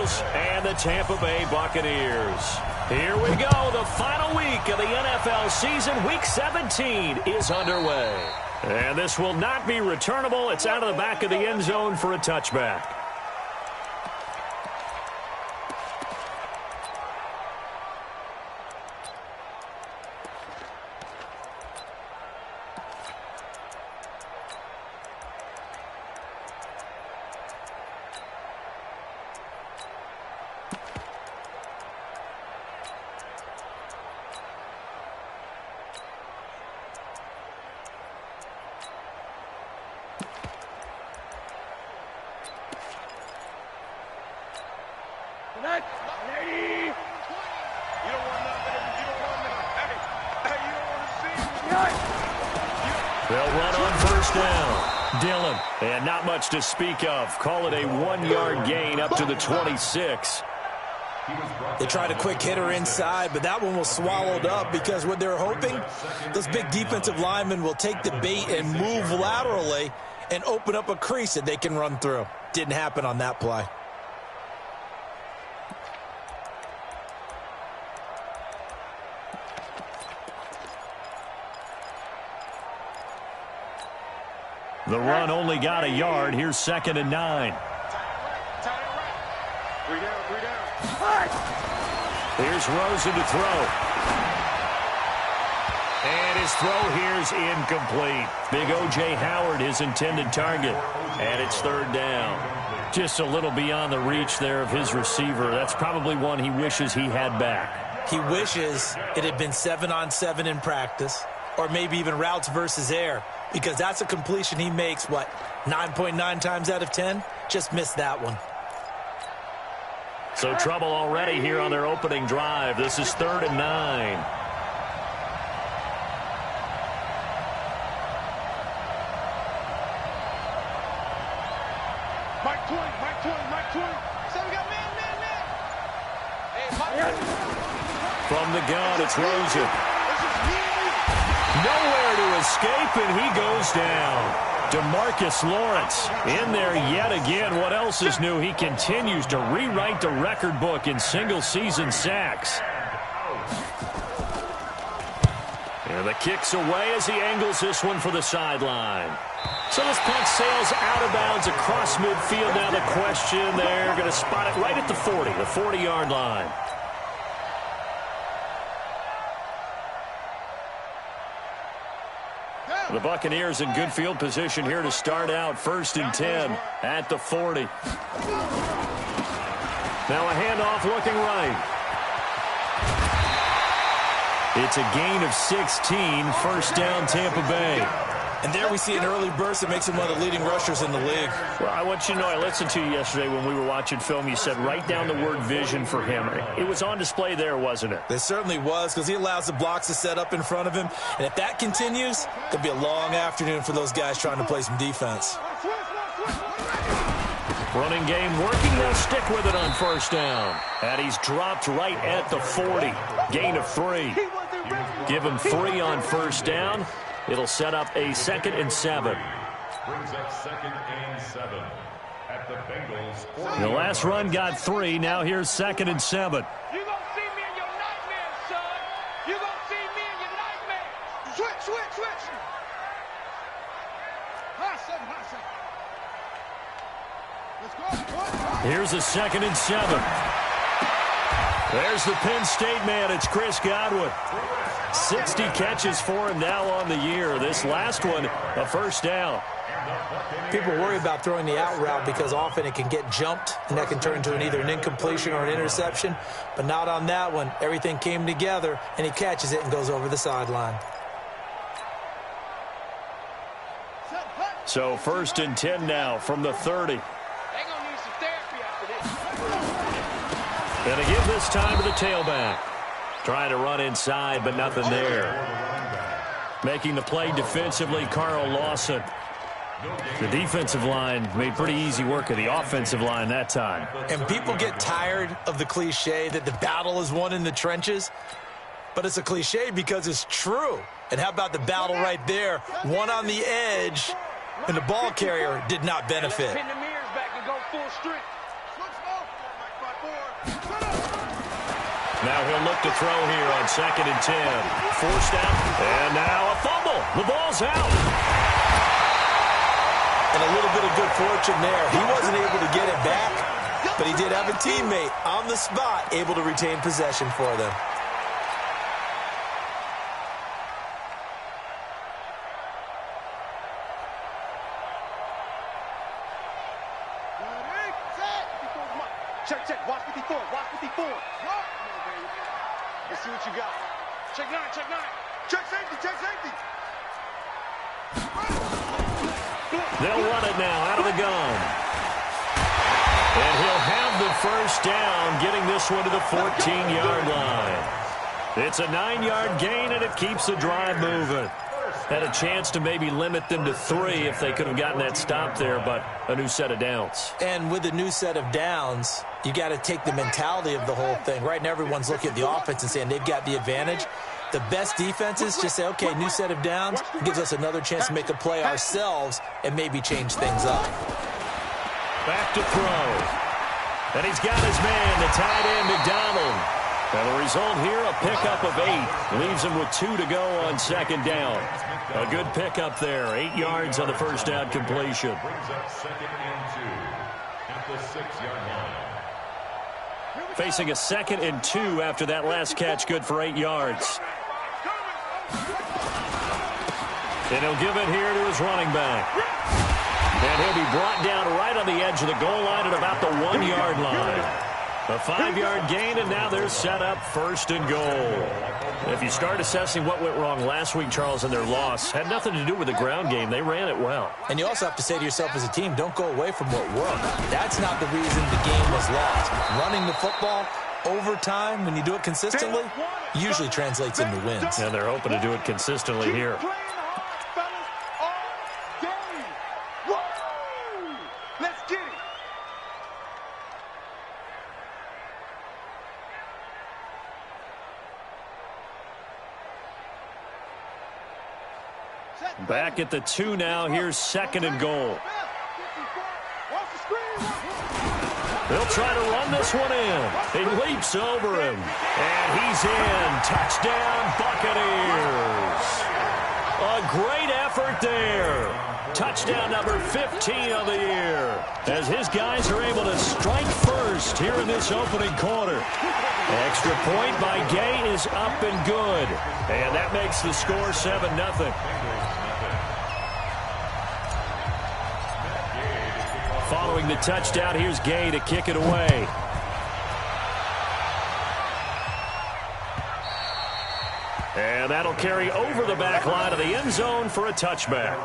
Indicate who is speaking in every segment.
Speaker 1: Bengals and the Tampa Bay Buccaneers. Here we go. The final week of the NFL season. Week 17 is underway. And this will not be returnable. It's out of the back of the end zone for a touchback.
Speaker 2: They'll run on first down. Dillon, and not much to speak of. Call it a 1-yard gain up to the 26.
Speaker 3: They tried a quick hitter inside, but that one was swallowed up because what they're hoping, those big defensive linemen will take the bait and move laterally and open up a crease that they can run through. Didn't happen on that play.
Speaker 2: The run only got a yard. Here's 2nd and 9. Here's Rosen to throw. And his throw here's incomplete. Big O.J. Howard, his intended target. And it's 3rd down. Just a little beyond the reach there of his receiver. That's probably one he wishes he had back.
Speaker 3: He wishes it had been 7-on-7 in practice, or maybe even routes versus air, because that's a completion he makes, 9.9 times out of 10? Just missed that one.
Speaker 2: So trouble already here on their opening drive. This is 3rd and 9.
Speaker 4: Mike 20. So we got man. Hey,
Speaker 2: From the gun, it's Rosen. Nowhere to escape, and he goes down. DeMarcus Lawrence in there yet again. What else is new? He continues to rewrite the record book in single-season sacks. And the kick's away as he angles this one for the sideline. So this punt sails out of bounds across midfield. Now the question, they're going to spot it right at the 40, the 40-yard line. The Buccaneers in good field position here to start out. 1st and 10 at the 40. Now a handoff looking right. It's a gain of 16. 1st down, Tampa Bay.
Speaker 3: And there we see an early burst that makes him one of the leading rushers in the league.
Speaker 2: Well, I want you to know, I listened to you yesterday when we were watching film. You said write down the word vision for him. It was on display there, wasn't it?
Speaker 3: It certainly was, because he allows the blocks to set up in front of him. And if that continues, it'll be a long afternoon for those guys trying to play some defense.
Speaker 2: Running game working. They'll stick with it on 1st down. And he's dropped right at the 40. Gain of 3. Give him 3 on 1st down. It'll set up a 2nd and 7.
Speaker 5: Brings up 2nd and 7 at the Bengals.
Speaker 2: The last run got 3. Now here's 2nd and 7.
Speaker 4: You gonna see me in your nightmares, son. You gonna see me in your nightmares. Switch. High 7. Let's go.
Speaker 2: Here's a 2nd and 7. There's the Penn State man. It's Chris Godwin. 60 catches for him now on the year. This last one, a 1st down.
Speaker 3: People worry about throwing the out route because often it can get jumped, and that can turn into either an incompletion or an interception. But not on that one. Everything came together, and he catches it and goes over the sideline.
Speaker 2: So 1st and 10 now from the 30.
Speaker 4: They gonna need some therapy after this.
Speaker 2: And again this time to the tailback. Trying to run inside, but nothing there. Making the play defensively, Carl Lawson. The defensive line made pretty easy work of the offensive line that time.
Speaker 3: And people get tired of the cliche that the battle is won in the trenches. But it's a cliche because it's true. And how about the battle right there? One on the edge, and the ball carrier did not benefit.
Speaker 4: Pin the mirrors back and go full strength.
Speaker 1: Now he'll look to throw here on 2nd and 10. Forced out, and now a fumble. The ball's out.
Speaker 3: And a little bit of good fortune there. He wasn't able to get it back, but he did have a teammate on the spot able to retain possession for them.
Speaker 4: Check. Watch 54. Watch 54. Let's see what you got. Check 9. Check safety.
Speaker 1: They'll run it now out of the gun. And he'll have the first down, getting this one to the 14-yard line. It's a 9-yard gain, and it keeps the drive moving. Had a chance to maybe limit them to 3 if they could have gotten that stop there, but a new set of downs.
Speaker 3: And with a new set of downs, you got to take the mentality of the whole thing. Right now, everyone's looking at the offense and saying they've got the advantage. The best defenses just say, okay, new set of downs. It gives us another chance to make a play ourselves and maybe change things up.
Speaker 1: Back to throw. And he's got his man, the tight end, McDonald. And the result here, a pickup of 8. Leaves him with 2 to go on 2nd down. A good pickup there. 8 yards on the first down completion.
Speaker 5: Brings up 2nd and 2 at the 6-yard line.
Speaker 1: Facing a 2nd and 2 after that last catch, good for 8 yards. And he'll give it here to his running back. And he'll be brought down right on the edge of the goal line at about the 1-yard line. A 5-yard gain, and now they're set up 1st and goal. If you start assessing what went wrong last week, Charles, in their loss, had nothing to do with the ground game. They ran it well.
Speaker 3: And you also have to say to yourself as a team, don't go away from what worked. That's not the reason the game was lost. Running the football over time, when you do it consistently, usually translates into wins.
Speaker 1: And they're hoping to do it consistently here.
Speaker 4: Let's get it.
Speaker 1: Back at the 2 now. Here's 2nd and goal. They'll try to run this one in. He leaps over him. And he's in. Touchdown, Buccaneers. A great effort there. Touchdown number 15 of the year. As his guys are able to strike first here in this opening quarter. Extra point by Gay is up and good. And that makes the score 7-0. Following the touchdown, here's Gay to kick it away. And that'll carry over the back line of the end zone for a touchback.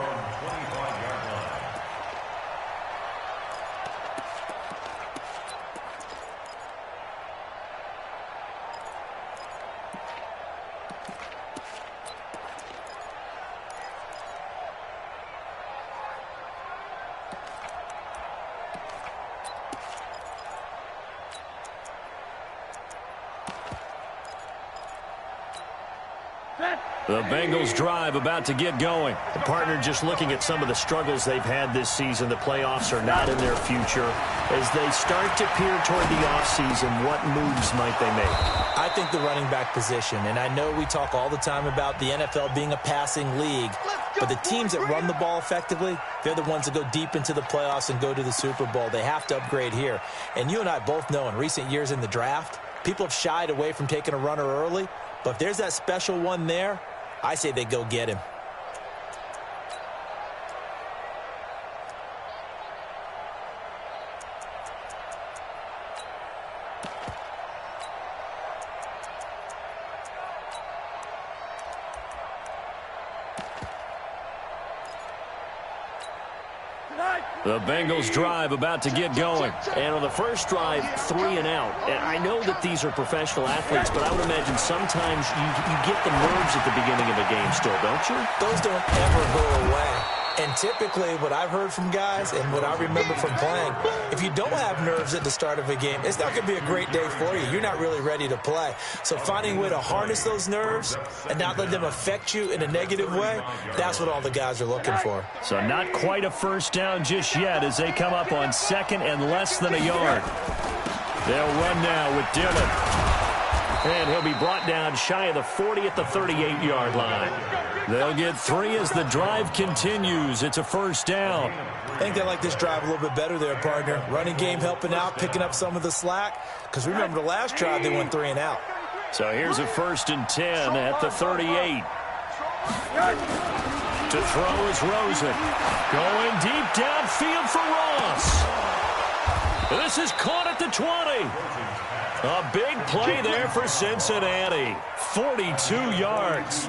Speaker 1: The Bengals drive about to get going. The partner just looking at some of the struggles they've had this season. The playoffs are not in their future. As they start to peer toward the offseason, what moves might they make?
Speaker 3: I think the running back position, and I know we talk all the time about the NFL being a passing league, but the teams that run the ball effectively, they're the ones that go deep into the playoffs and go to the Super Bowl. They have to upgrade here. And you and I both know in recent years in the draft, people have shied away from taking a runner early, but if there's that special one there, I say they go get him.
Speaker 1: The Bengals drive about to get going. And on the first drive, 3 and out. And I know that these are professional athletes, but I would imagine sometimes you get the nerves at the beginning of a game still, don't you?
Speaker 3: Those don't ever go away. And typically what I've heard from guys and what I remember from playing, if you don't have nerves at the start of a game, it's not going to be a great day for you. You're not really ready to play. So finding a way to harness those nerves and not let them affect you in a negative way, that's what all the guys are looking for.
Speaker 1: So not quite a first down just yet as they come up on 2nd and less than a yard. They'll run now with Dillon. And he'll be brought down shy of the 40 at the 38-yard line. They'll get 3 as the drive continues. It's a first down.
Speaker 3: I think they like this drive a little bit better there, partner. Running game helping out, picking up some of the slack. Because remember the last drive, they went 3 and out.
Speaker 1: So here's a 1st and 10 at the 38. To throw is Rosen. Going deep downfield for Ross. This is caught at the 20. A big play there for Cincinnati. 42 yards.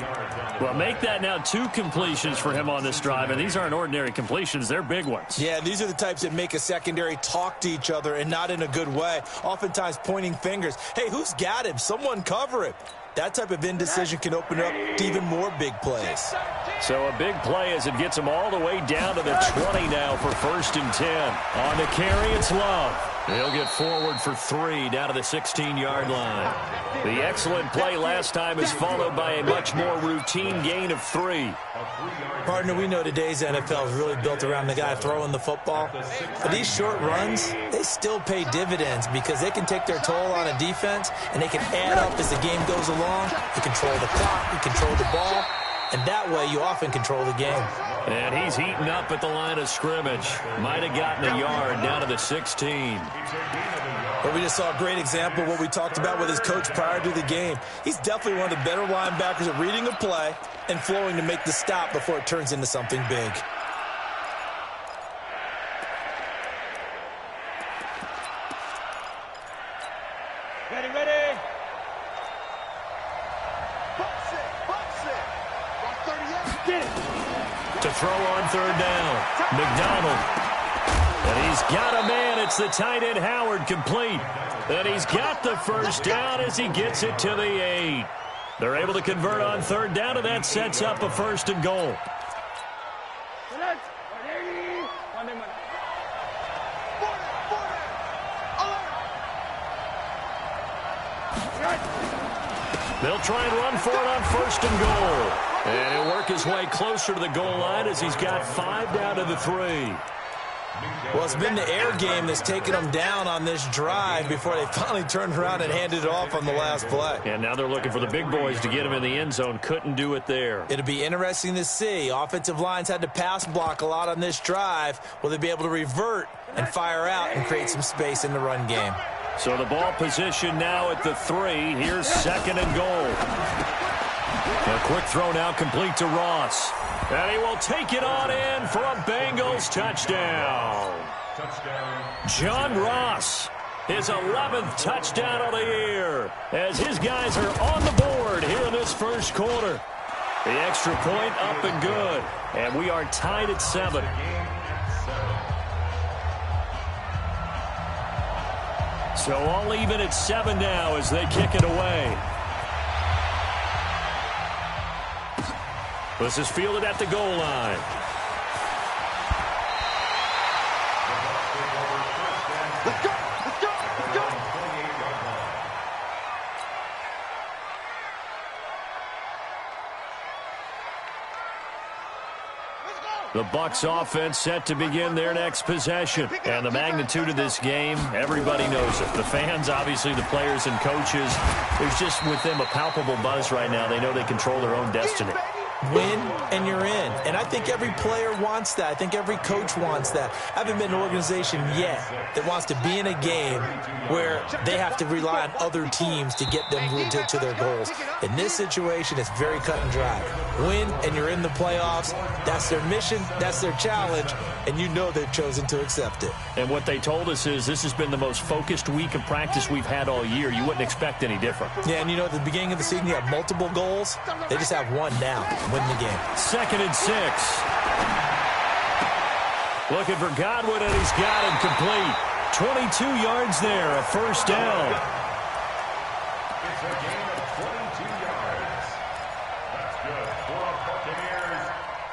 Speaker 1: Well, make that now 2 completions for him on this drive, and these aren't ordinary completions. They're big ones.
Speaker 3: Yeah, these are the types that make a secondary talk to each other and not in a good way. Oftentimes pointing fingers. Hey, who's got him? Someone cover it. That type of indecision can open up to even more big plays.
Speaker 1: So a big play as it gets him all the way down to the 20 now for 1st and 10. On the carry, it's Love. He'll get forward for 3 down to the 16-yard line. The excellent play last time is followed by a much more routine gain of 3.
Speaker 3: Partner, we know today's NFL is really built around the guy throwing the football. But these short runs, they still pay dividends because they can take their toll on a defense and they can add up as the game goes along. You control the clock, you control the ball, and that way you often control the game.
Speaker 1: And he's heating up at the line of scrimmage. Might have gotten a yard down to the 16.
Speaker 3: But we just saw a great example of what we talked about with his coach prior to the game. He's definitely one of the better linebackers at reading a play and flowing to make the stop before it turns into something big.
Speaker 4: Ready.
Speaker 1: To throw on 3rd down, McDonald. And he's got a man. It's the tight end Howard complete. And he's got the first down as he gets it to the 8. They're able to convert on 3rd down, and that sets up a 1st and goal. They'll try and run for it on 1st and goal. And he'll work his way closer to the goal line as he's got 5 down to the 3.
Speaker 3: Well, it's been the air game that's taken them down on this drive before they finally turned around and handed it off on the last play.
Speaker 1: And now they're looking for the big boys to get him in the end zone. Couldn't do it there.
Speaker 3: It'll be interesting to see. Offensive lines had to pass block a lot on this drive. Will they be able to revert and fire out and create some space in the run game?
Speaker 1: So the ball position now at the 3. Here's 2nd and goal. A quick throw now complete to Ross. And he will take it on in for a Bengals touchdown. John Ross, his 11th touchdown of the year, as his guys are on the board here in this first quarter. The extra point up and good, and we are tied at 7. So all even at 7 now as they kick it away. This is fielded at the goal line.
Speaker 4: Let's go.
Speaker 1: The Bucs offense set to begin their next possession. And the magnitude of this game, everybody knows it. The fans, obviously the players and coaches, there's just with them a palpable buzz right now. They know they control their own destiny.
Speaker 3: Win and you're in. And I think every player wants that. I think every coach wants that. I haven't been an organization yet that wants to be in a game where they have to rely on other teams to get them to their goals. In this situation, it's very cut and dry. Win and you're in the playoffs. That's their mission. That's their challenge. And you know they've chosen to accept it.
Speaker 1: And what they told us is this has been the most focused week of practice we've had all year. You wouldn't expect any different.
Speaker 3: Yeah, and you know at the beginning of the season you have multiple goals. They just have one now. Win the game.
Speaker 1: 2nd and 6. Looking for Godwin, and he's got him complete. 22 yards there, a first down.
Speaker 5: It's a gain of 22 yards. That's good for a Buccaneers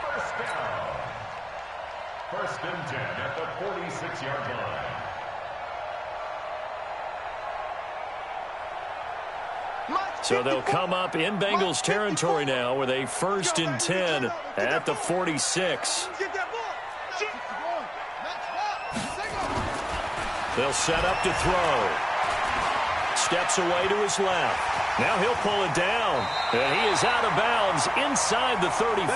Speaker 5: first down. 1st and 10 at the 46-yard line.
Speaker 1: So they'll come up in Bengals territory now with a 1st and 10 at the 46. They'll set up to throw. steps away to his left. Now he'll pull it down. And he is out of bounds inside the 35.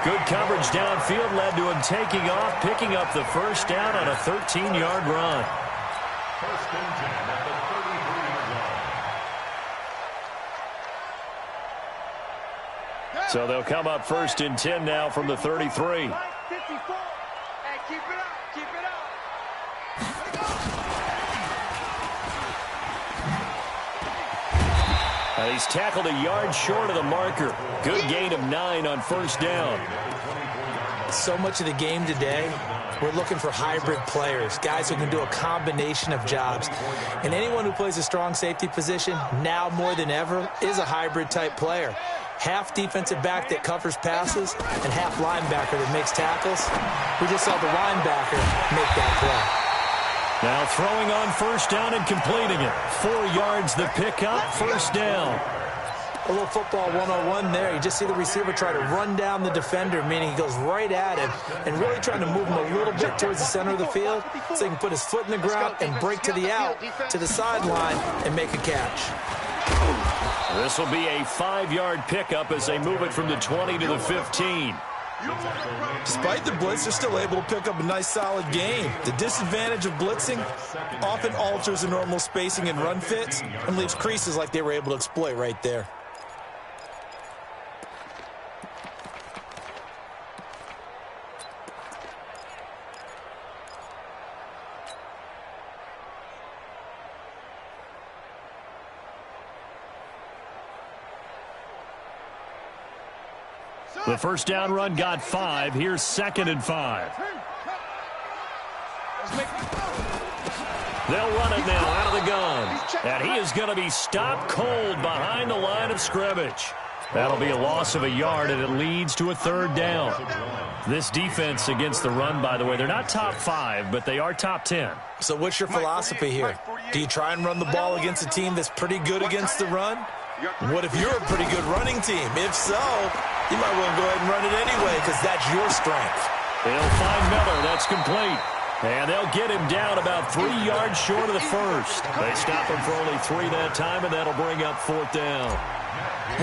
Speaker 1: Good coverage downfield led to him taking off, picking up the first down on a 13-yard run.
Speaker 5: First and 10 at the 33-yard line.
Speaker 1: So they'll come up first and 10 now from the 33.
Speaker 4: 54. Hey, keep it up. Keep it up.
Speaker 1: He's tackled a yard short of the marker. Good gain of 9 on first down.
Speaker 3: So much of the game today, we're looking for hybrid players, guys who can do a combination of jobs. And anyone who plays a strong safety position, now more than ever, is a hybrid-type player. Half defensive back that covers passes and half linebacker that makes tackles. We just saw the linebacker make that play.
Speaker 1: Now throwing on first down and completing it. 4 yards the pickup, first down.
Speaker 3: A little football 101 there. You just see the receiver try to run down the defender, meaning he goes right at him and really trying to move him a little bit towards the center of the field so he can put his foot in the ground and break to the out, to the sideline, and make a catch.
Speaker 1: This will be a 5-yard pickup as they move it from the 20 to the 15.
Speaker 3: Despite the blitz, they're still able to pick up a nice, solid game. The disadvantage of blitzing often alters the normal spacing and run fits and leaves creases like they were able to exploit right there.
Speaker 1: The first down run got 5. Here's 2nd and 5. They'll run it now out of the gun. And he is going to be stopped cold behind the line of scrimmage. That'll be a loss of a yard, and it leads to a 3rd down. This defense against the run, by the way, they're not top 5, but they are top 10.
Speaker 3: So what's your philosophy here? Do you try and run the ball against a team that's pretty good against the run? What if you're a pretty good running team? If so, you might want to go ahead and run it anyway because that's your strength.
Speaker 1: They'll find Miller. That's complete. And they'll get him down about 3 yards short of the first. They stop him for only 3 that time, and that'll bring up 4th down.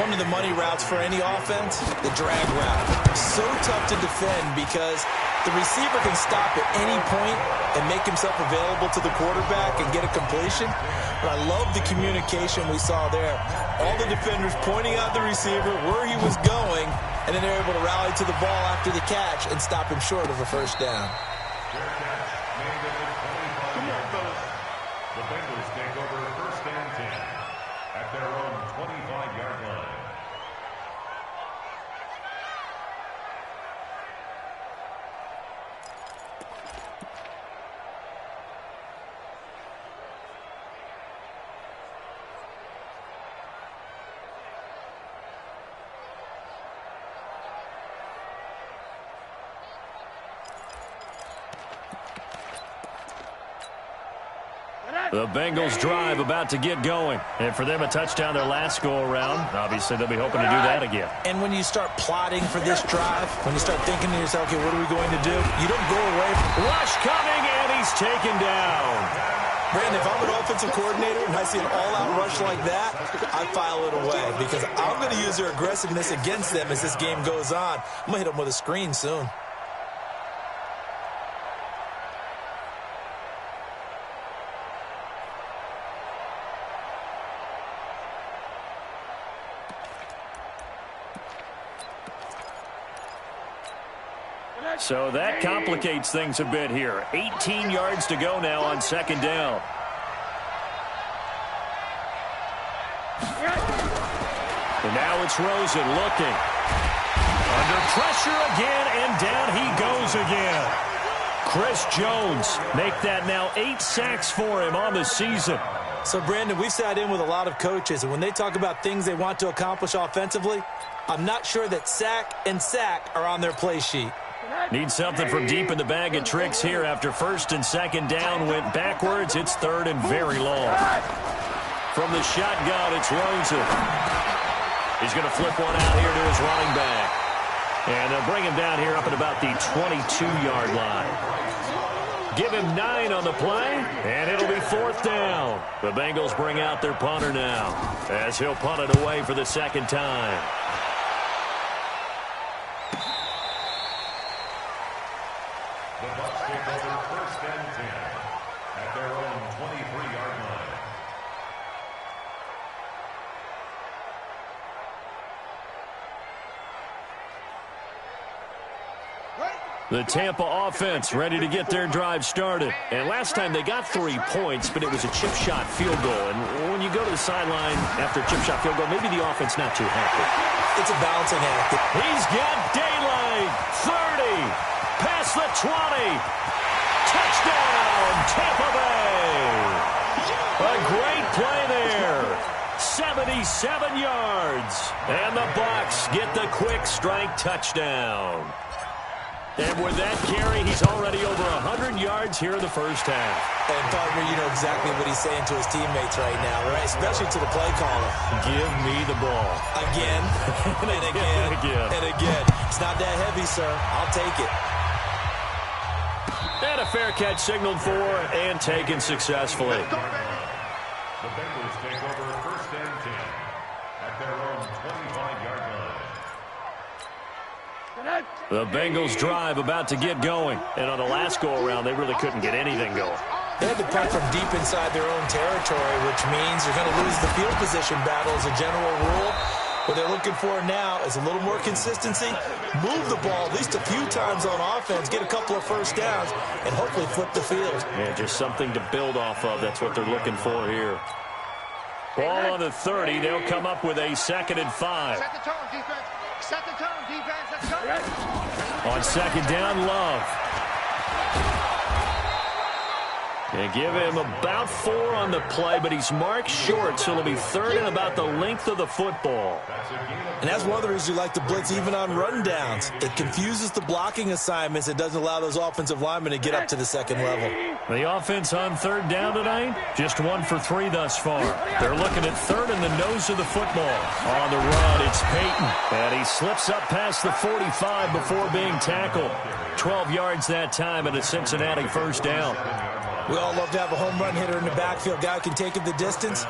Speaker 3: One of the money routes for any offense, the drag route. So tough to defend because the receiver can stop at any point and make himself available to the quarterback and get a completion. But I love the communication we saw there. All the defenders pointing out the receiver, where he was going, and then they're able to rally to the ball after the catch and stop him short of a first down.
Speaker 5: The Bengals take over 1st and 10 at their own 25-yard line.
Speaker 1: The Bengals drive about to get going. And for them, a touchdown their last go-around. Obviously, they'll be hoping to do that again.
Speaker 3: And when you start plotting for this drive, when you start thinking to yourself, okay, what are we going to do? You don't go away.
Speaker 1: Rush coming, and he's taken down.
Speaker 3: Brandon, if I'm an offensive coordinator and I see an all-out rush like that, I file it away because I'm going to use their aggressiveness against them as this game goes on. I'm going to hit them with a screen soon.
Speaker 1: So that complicates things a bit here. 18 yards to go now on 2nd down. And now it's Rosen looking. Under pressure again, and down he goes again. Chris Jones make that now 8 sacks for him on the season.
Speaker 3: So, Brandon, we've sat in with a lot of coaches, and when they talk about things they want to accomplish offensively, I'm not sure that sack and sack are on their play sheet.
Speaker 1: Need something from deep in the bag of tricks here after 1st and 2nd down went backwards. It's 3rd and very long. From the shotgun, it's Rosen. He's going to flip one out here to his running back. And they'll bring him down here up at about the 22-yard line.
Speaker 2: Give him 9 on the play, and it'll be 4th down. The Bengals bring out their punter now, as he'll punt it away for the second time.
Speaker 5: The Bucs take over 1st and 10 at their own 23-yard line.
Speaker 2: The Tampa offense ready to get their drive started. And last time they got 3 points, but it was a chip shot field goal. And when you go to the sideline after a chip shot field goal, maybe the offense not too happy.
Speaker 3: It's a balancing act.
Speaker 2: He's got daylight. 30. Past the 20. Touchdown, Tampa Bay. A great play there. 77 yards. And the Bucs get the quick strike touchdown. And with that carry, he's already over 100 yards here in the first half.
Speaker 3: And, partner, you know exactly what he's saying to his teammates right now, right? Especially to the play caller.
Speaker 2: Give me the ball.
Speaker 3: Again, and again, and again. It's not that heavy, sir. I'll take it.
Speaker 2: And a fair catch signaled for and taken successfully.
Speaker 5: The Bengals take over 1st and 10 at their own 25-yard line.
Speaker 2: The Bengals drive about to get going. And on the last go-around, they really couldn't get anything going.
Speaker 3: They had to punt from deep inside their own territory, which means they're going to lose the field position battle as a general rule. What they're looking for now is a little more consistency, move the ball at least a few times on offense, get a couple of first downs, and hopefully flip the field.
Speaker 2: Yeah, just something to build off of. That's what they're looking for here. Ball on the 30. They'll come up with a 2nd and 5.
Speaker 4: Set the tone, defense. Set the tone, defense. Let's go.
Speaker 2: On 2nd down, Love. They give him about 4 on the play, but he's marked short, so it'll be 3rd and about the length of the football.
Speaker 3: And that's one of the reasons you like to blitz even on rundowns. It confuses the blocking assignments. It doesn't allow those offensive linemen to get up to the 2nd level.
Speaker 2: The offense on 3rd down tonight, just 1 for 3 thus far. They're looking at 3rd in the nose of the football. On the run, it's Peyton, and he slips up past the 45 before being tackled. 12 yards that time and a Cincinnati 1st down.
Speaker 3: We all love to have a home run hitter in the backfield. Guy who can take it the distance.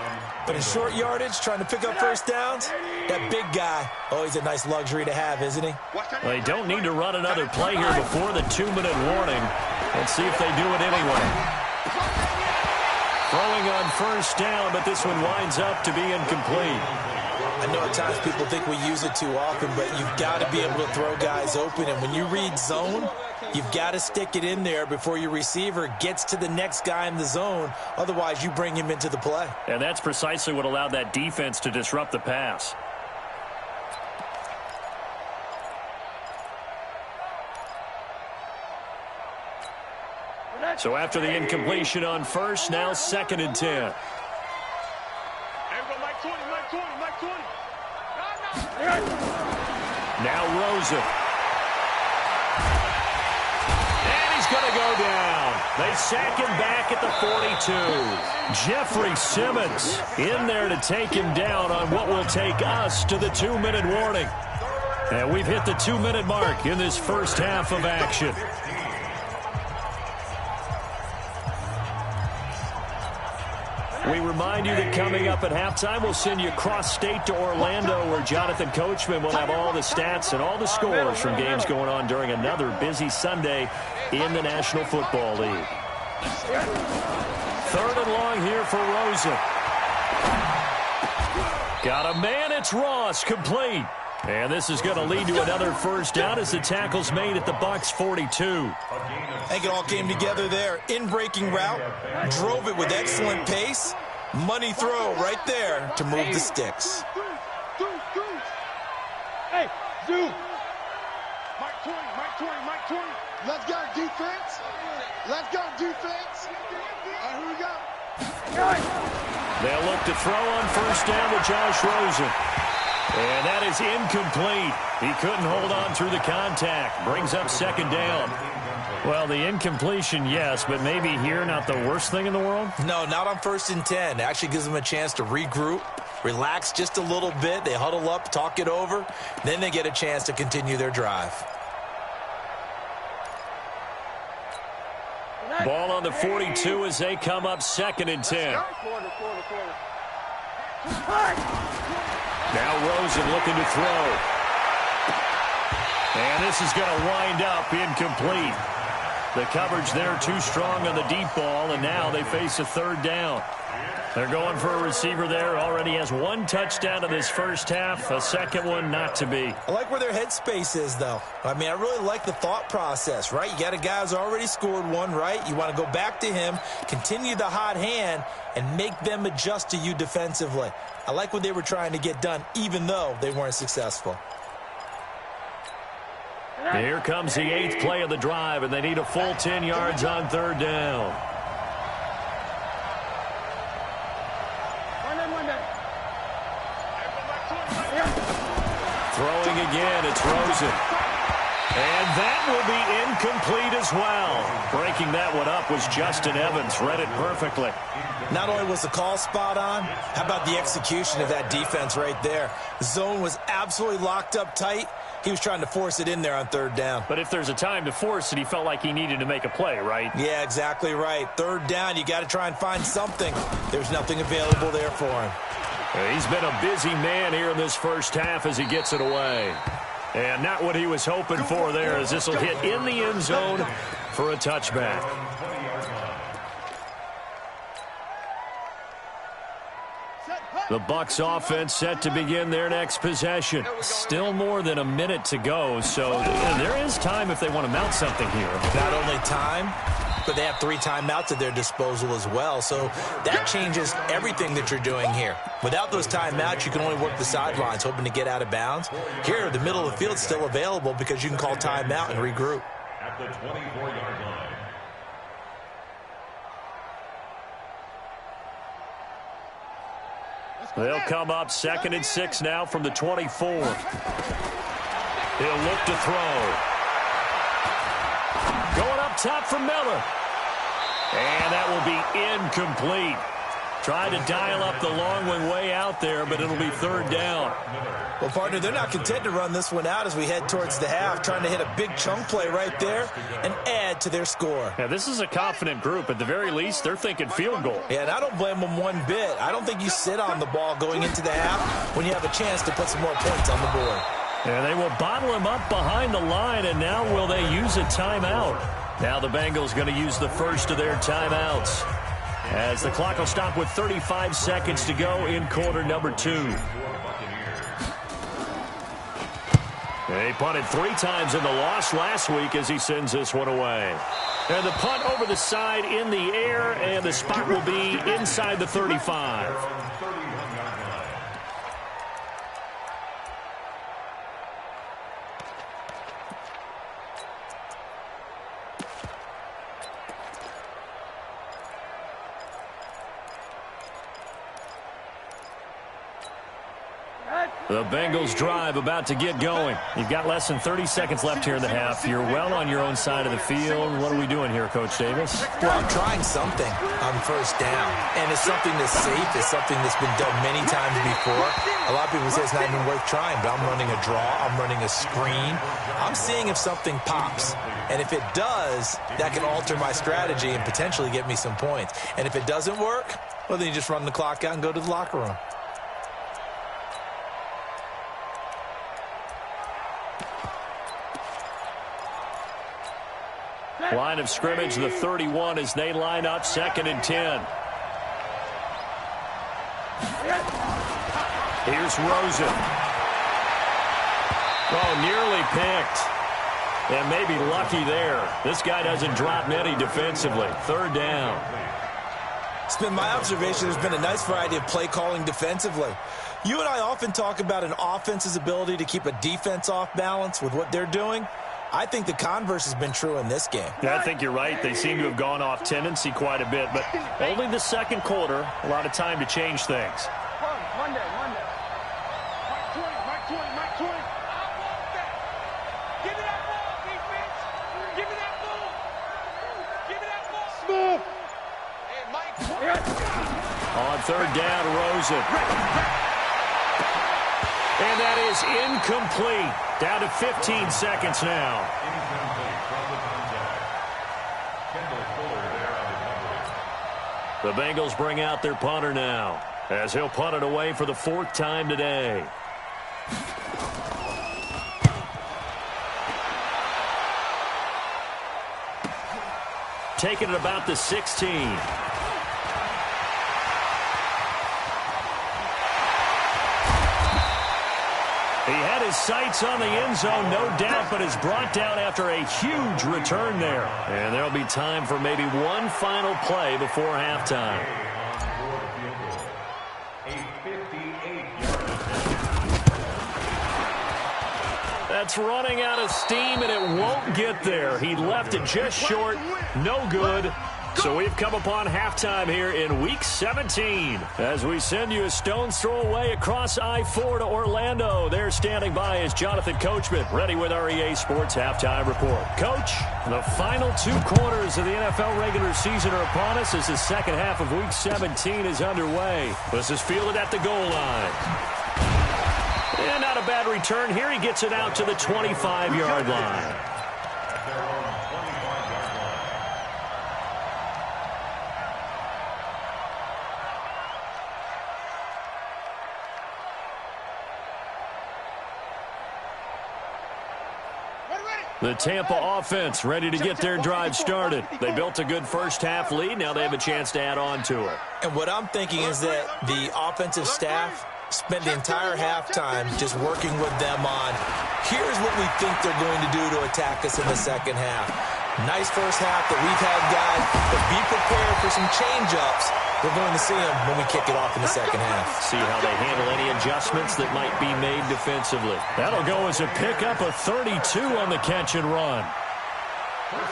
Speaker 3: But in short yardage, trying to pick up first downs, that big guy, always a nice luxury to have, isn't he?
Speaker 2: Well, they don't need to run another play here before the 2-minute warning. Let's see if they do it anyway. Throwing on 1st down, but this one winds up to be incomplete.
Speaker 3: I know at times people think we use it too often, but you've got to be able to throw guys open. And when you read zone, you've got to stick it in there before your receiver gets to the next guy in the zone. Otherwise, you bring him into the play.
Speaker 2: And that's precisely what allowed that defense to disrupt the pass. So after the incompletion on 1st, now 2nd and 10. Now Rosen. And he's going to go down. They sack him back at the 42. Jeffrey Simmons in there to take him down on what will take us to the 2-minute warning. And we've hit the 2-minute mark in this first half of action. We remind you that coming up at halftime, we'll send you cross-state to Orlando, where Jonathan Coachman will have all the stats and all the scores from games going on during another busy Sunday in the National Football League. 3rd and long here for Rosen. Got a man, it's Ross, complete. And this is going to lead to another 1st down as the tackle's made at the Bucs 42.
Speaker 3: I think it all came together there. In-breaking route, drove it with excellent pace. Money throw right there to move the sticks.
Speaker 4: Hey, dude. Mike 20, Mike 20, Mike 20. Let's go, defense. Let's go, defense. All right, here we go.
Speaker 2: They'll look to throw on 1st down to Josh Rosen. And that is incomplete. He couldn't hold on through the contact. Brings up 2nd down. Well, the incompletion, yes, but maybe here not the worst thing in the world?
Speaker 3: No, not on 1st and 10. It actually gives them a chance to regroup, relax just a little bit. They huddle up, talk it over. Then they get a chance to continue their drive.
Speaker 2: Ball on the 42 as they come up 2nd and 10. Now Rosen looking to throw. And this is going to wind up incomplete. The coverage there too strong on the deep ball, and now they face a 3rd down. They're going for a receiver there. Already has 1 touchdown in this first half. A second one not to be.
Speaker 3: I like where their headspace is, though. I mean, I really like the thought process, right? You got a guy who's already scored 1, right? You want to go back to him, continue the hot hand, and make them adjust to you defensively. I like what they were trying to get done, even though they weren't successful.
Speaker 2: Here comes the 8th play of the drive, and they need a full 10 yards on 3rd down. Throwing again, it's Rosen. And that will be incomplete as well. Breaking that one up was Justin Evans. Read it perfectly.
Speaker 3: Not only was the call spot on, how about the execution of that defense right there? The zone was absolutely locked up tight. He was trying to force it in there on 3rd down.
Speaker 2: But if there's a time to force it, he felt like he needed to make a play, right?
Speaker 3: Yeah, exactly right. 3rd down, you got to try and find something. There's nothing available there for him.
Speaker 2: He's been a busy man here in this first half as he gets it away. And not what he was hoping for there, as this will hit in the end zone for a touchback. The Bucs offense set to begin their next possession. Still more than a minute to go, so there is time if they want to mount something here.
Speaker 3: Not only time, but they have 3 timeouts at their disposal as well, so that changes everything that you're doing here. Without those timeouts, you can only work the sidelines, hoping to get out of bounds. Here, the middle of the field is still available because you can call timeout and regroup.
Speaker 5: At the 24-yard line.
Speaker 2: They'll come up 2nd and 6 now from the 24. He'll look to throw. Going up top for Miller. And that will be incomplete. Tried to dial up the long one way out there, but it'll be 3rd down.
Speaker 3: Well, partner, they're not content to run this one out as we head towards the half, trying to hit a big chunk play right there and add to their score.
Speaker 2: Now, this is a confident group. At the very least, they're thinking field goal.
Speaker 3: Yeah, and I don't blame them one bit. I don't think you sit on the ball going into the half when you have a chance to put some more points on the board.
Speaker 2: And they will bottle him up behind the line, and now will they use a timeout? Now the Bengals going to use the first of their timeouts, as the clock will stop with 35 seconds to go in quarter number 2. They punted 3 times in the loss last week as he sends this one away. And the punt over the side in the air, and the spot will be inside the 35. The Bengals drive about to get going. You've got less than 30 seconds left here in the half. You're well on your own side of the field. What are we doing here, Coach Davis?
Speaker 3: Well, I'm trying something on 1st down. And it's something that's safe. It's something that's been done many times before. A lot of people say it's not even worth trying, but I'm running a draw. I'm running a screen. I'm seeing if something pops. And if it does, that can alter my strategy and potentially get me some points. And if it doesn't work, well, then you just run the clock out and go to the locker room.
Speaker 2: Line of scrimmage, the 31, as they line up 2nd and 10. Here's Rosen. Oh, nearly picked. And maybe lucky there. This guy doesn't drop many defensively. 3rd down.
Speaker 3: It's been my observation there's been a nice variety of play calling defensively. You and I often talk about an offense's ability to keep a defense off balance with what they're doing. I think the converse has been true in this game.
Speaker 2: Yeah, I think you're right. They seem to have gone off tendency quite a bit, but only the 2nd quarter, a lot of time to change things.
Speaker 4: Monday. Mike 20. Give me that ball, defense. Give me that ball. Smith. Hey, Mike.
Speaker 2: On 3rd down, Rosen. And that is incomplete. Down to 15 seconds now.
Speaker 5: Incomplete from the contact. Kendall Fuller
Speaker 2: The Bengals bring out their punter now, as he'll punt it away for the 4th time today. Taking it about the 16. He had his sights on the end zone, no doubt, but is brought down after a huge return there. And there'll be time for maybe one final play before halftime. That's running out of steam, and it won't get there. He left it just short. No good. So we've come upon halftime here in Week 17. As we send you a stone's throw away across I-4 to Orlando. There standing by is Jonathan Coachman, ready with our EA Sports Halftime Report. Coach, the final 2 quarters of the NFL regular season are upon us as the second half of Week 17 is underway. This is fielded at the goal line. And not a bad return here. He gets it out to the 25-yard line. The Tampa offense ready to get their drive started. They built a good first-half lead. Now they have a chance to add on to it.
Speaker 3: And what I'm thinking is that the offensive staff spent the entire halftime just working with them on, here's what we think they're going to do to attack us in the second half. Nice first half that we've had, guys, but be prepared for some change-ups. We're going to see them when we kick it off in the second half.
Speaker 2: See how they handle any adjustments that might be made defensively. That'll go as a pickup of 32 on the catch and run.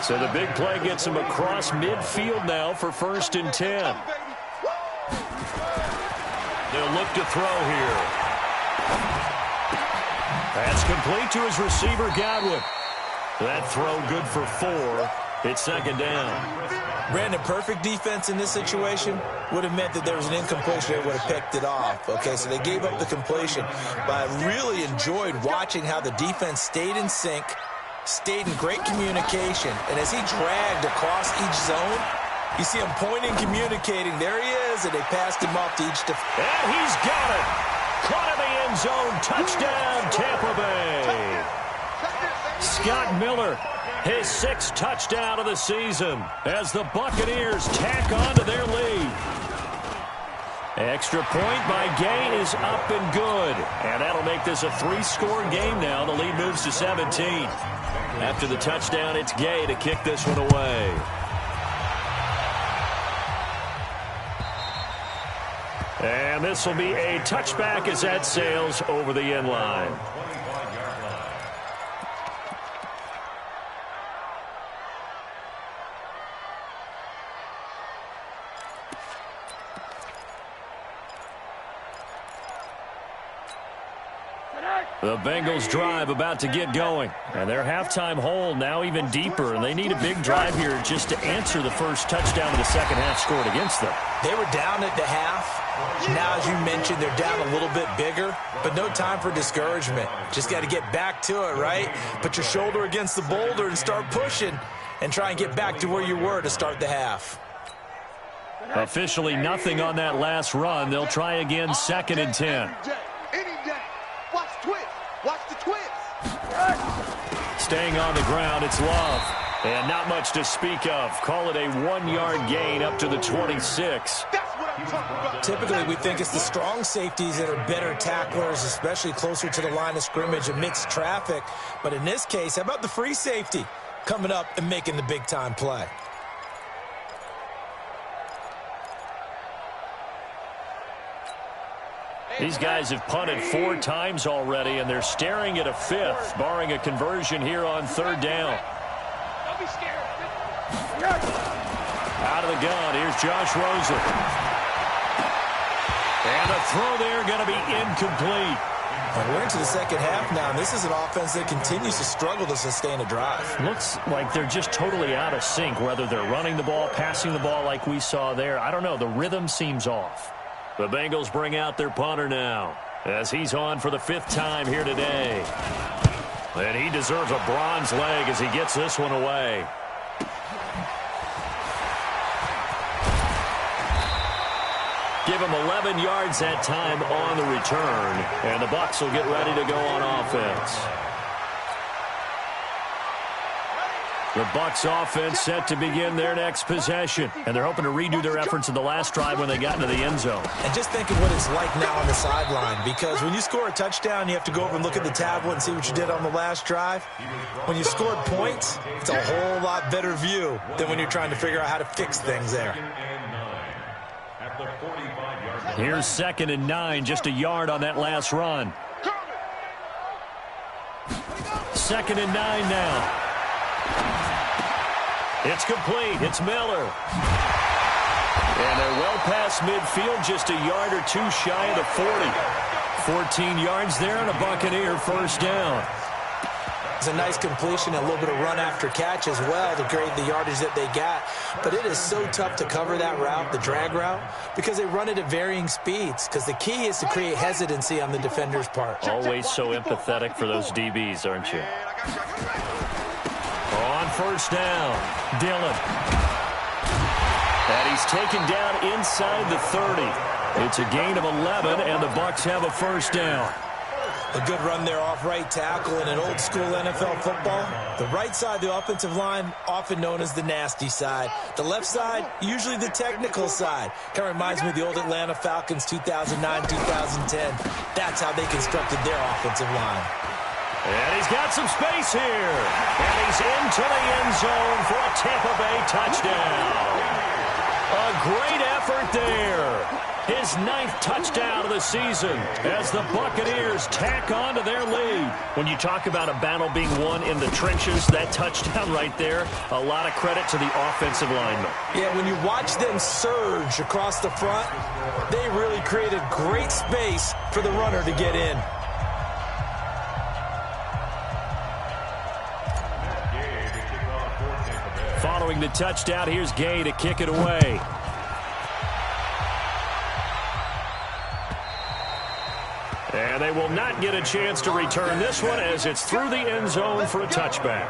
Speaker 2: So the big play gets him across midfield now for 1st and 10. They'll look to throw here. That's complete to his receiver, Godwin. That throw good for 4. It's 2nd down.
Speaker 3: Brandon, perfect defense in this situation would have meant that there was an incompletion. They would have picked it off. Okay, so they gave up the completion. But I really enjoyed watching how the defense stayed in sync, stayed in great communication. And as he dragged across each zone, you see him pointing, communicating. There he is, and they passed him off to each defender.
Speaker 2: And he's got it. Caught in the end zone. Touchdown, Tampa Bay. Scott Miller, his 6th touchdown of the season as the Buccaneers tack on to their lead. Extra point by Gay is up and good. And that'll make this a 3-score game now. The lead moves to 17. After the touchdown, it's Gay to kick this one away. And this will be a touchback as that sails over the end line. The Bengals drive about to get going. And their halftime hole now even deeper. And they need a big drive here just to answer the first touchdown of the second half scored against them.
Speaker 3: They were down at the half. Now, as you mentioned, they're down a little bit bigger. But no time for discouragement. Just got to get back to it, right? Put your shoulder against the boulder and start pushing. And try and get back to where you were to start the half.
Speaker 2: Officially nothing on that last run. They'll try again 2nd and 10.
Speaker 4: Watch the twist.
Speaker 2: Staying on the ground, it's Love. And not much to speak of. Call it a 1-yard gain up to the 26.
Speaker 4: That's what I'm talking about.
Speaker 3: Typically, we think it's the strong safeties that are better tacklers, especially closer to the line of scrimmage amidst traffic. But in this case, how about the free safety coming up and making the big-time play?
Speaker 2: These guys have punted 4 times already, and they're staring at a 5th, barring a conversion here on 3rd down.
Speaker 4: Don't be scared.
Speaker 2: Out of the gun, here's Josh Rosen. And the throw there going to be incomplete.
Speaker 3: And we're into the second half now, and this is an offense that continues to struggle to sustain a drive.
Speaker 2: Looks like they're just totally out of sync, whether they're running the ball, passing the ball like we saw there. I don't know. The rhythm seems off. The Bengals bring out their punter now as he's on for the 5th time here today. And he deserves a bronze leg as he gets this one away. gave him 11 yards that time on the return. And the Bucs will get ready to go on offense. The Bucs offense set to begin their next possession. And they're hoping to redo their efforts in the last drive when they got into the end zone.
Speaker 3: And just think of what it's like now on the sideline. Because when you score a touchdown, you have to go over and look at the tablet and see what you did on the last drive. When you scored points, it's a whole lot better view than when you're trying to figure out how to fix things there.
Speaker 2: Here's 2nd and 9, just a yard on that last run. 2nd and 9 now. It's complete. It's Miller. And they're well past midfield, just a yard or two shy of the 40. 14 yards there and a Buccaneer first down.
Speaker 3: It's a nice completion, a little bit of run after catch as well to create the yardage that they got. But it is so tough to cover that route, the drag route, because they run it at varying speeds. Because the key is to create hesitancy on the defender's part.
Speaker 2: Always so empathetic for those DBs, aren't you? On first down, Dillon. And he's taken down inside the 30. It's a gain of 11, and the Bucs have a first down.
Speaker 3: A good run there off right tackle in an old-school NFL football. The right side of the offensive line, often known as the nasty side. The left side, usually the technical side. Kind of reminds me of the old Atlanta Falcons 2009-2010. That's how they constructed their offensive line.
Speaker 2: And he's got some space here. And he's into the end zone for a Tampa Bay touchdown. A great effort there. His 9th touchdown of the season as the Buccaneers tack on to their lead. When you talk about a battle being won in the trenches, that touchdown right there, a lot of credit to the offensive linemen.
Speaker 3: Yeah, when you watch them surge across the front, they really created great space for the runner to get in.
Speaker 2: Following the touchdown, here's Gay to kick it away. And they will not get a chance to return this one as it's through the end zone for a touchback.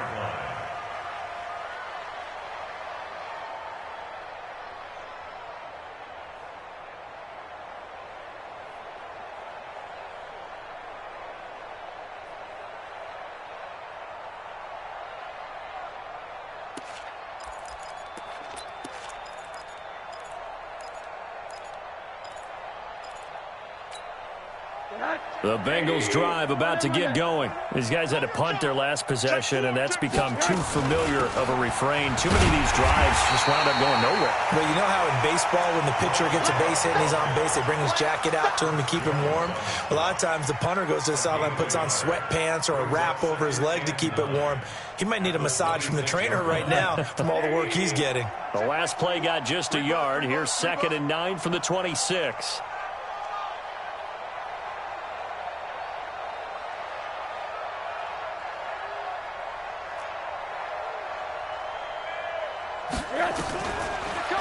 Speaker 2: The Bengals drive about to get going. These guys had to punt their last possession, and that's become too familiar of a refrain. Too many of these drives just wound up going nowhere.
Speaker 3: Well, you know how in baseball, when the pitcher gets a base hit and he's on base, they bring his jacket out to him to keep him warm? A lot of times the punter goes to the sideline, puts on sweatpants or a wrap over his leg to keep it warm. He might need a massage from the trainer right now from all the work he's getting.
Speaker 2: The last play got just a yard. Here's 2nd and 9 from the 26.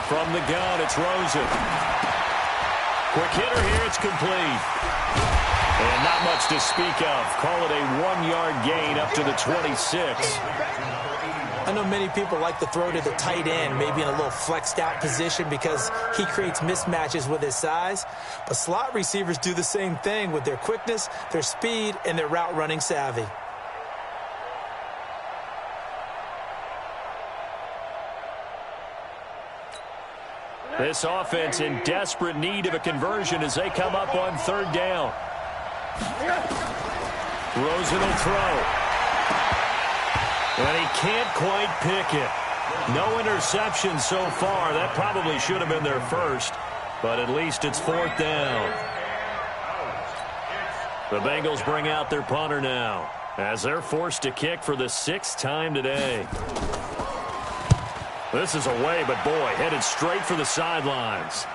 Speaker 2: From the gun, it's Rosen. Quick hitter here, it's complete. And not much to speak of. Call it a 1-yard gain up to the 26.
Speaker 3: I know many people like to throw to the tight end, maybe in a little flexed out position because he creates mismatches with his size. But slot receivers do the same thing with their quickness, their speed, and their route running savvy.
Speaker 2: This offense in desperate need of a conversion as they come up on 3rd down. Rosen will throw. And he can't quite pick it. No interception so far. That probably should have been their first, but at least it's 4th down. The Bengals bring out their punter now as they're forced to kick for the 6th time today. This is away, but boy, headed straight for the sidelines.